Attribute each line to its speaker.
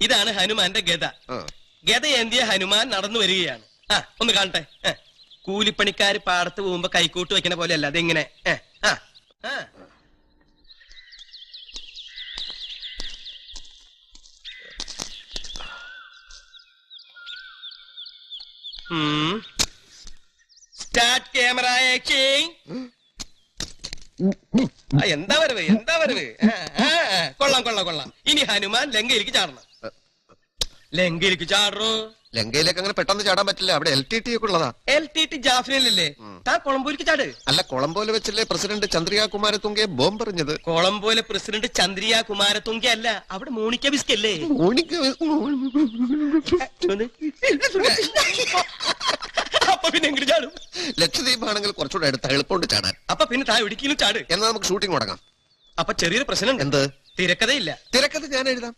Speaker 1: ഇതാണ് ഹനുമാന്റെ ഗദ. ഗദ ഏന്തിയ ഹനുമാൻ നടന്നു വരികയാണ്. ഒന്ന് കാണട്ടെ. കൂലിപ്പണിക്കാര് പാടത്ത് പോകുമ്പോ കൈക്കൂട്ട് വെക്കണ പോലെയല്ല, അതെങ്ങനെ? Start camera action. എന്താ വരവ്, എന്താ വരവ്? കൊള്ളാം കൊള്ളാം കൊള്ളാം. ഇനി ഹനുമാൻ ലങ്കയിലേക്ക് ചാടണം. ലങ്കയിലേക്ക് ചാടറോ?
Speaker 2: ലങ്കയിലേക്ക് അങ്ങനെ പെട്ടെന്ന് ചാടാൻ പറ്റില്ല, അവിടെ LTT ഒക്കെ ഉള്ളതാ.
Speaker 1: LTT ജാഫ്രിയിലല്ലേ? താൻ കൊളംബോയിലേക്ക് ചാട്.
Speaker 2: അല്ല, കൊളംബോയിൽ വെച്ചല്ലേ പ്രസിഡന്റ് ചന്ദ്രിക കുമാരതുംഗയെ ബോംബ് എറിഞ്ഞത്?
Speaker 1: കൊളംബോയിലെ പ്രസിഡന്റ് ചന്ദ്രിക കുമാരതുംഗ അല്ല, അവിടെ മോണിക്ക ബിസ്കല്ലേ. അപ്പൊ പിന്നെ എങ്ങനെ ചാടും?
Speaker 2: ലക്ഷദ്വീപ് ആണെങ്കിൽ കുറച്ചുകൂടെ അടുത്ത എളുപ്പമുണ്ട് ചാടാൻ.
Speaker 1: അപ്പൊ പിന്നെ താൻ ഇടുക്കിയിലും ചാട്.
Speaker 2: എന്നാ നമുക്ക് ഷൂട്ടിംഗ് തുടങ്ങാം.
Speaker 1: അപ്പൊ ചെറിയൊരു പ്രശ്നം.
Speaker 2: എന്ത്?
Speaker 1: തിരക്കഥയില്ല.
Speaker 2: തിരക്കഥ ഞാൻ എഴുതാം.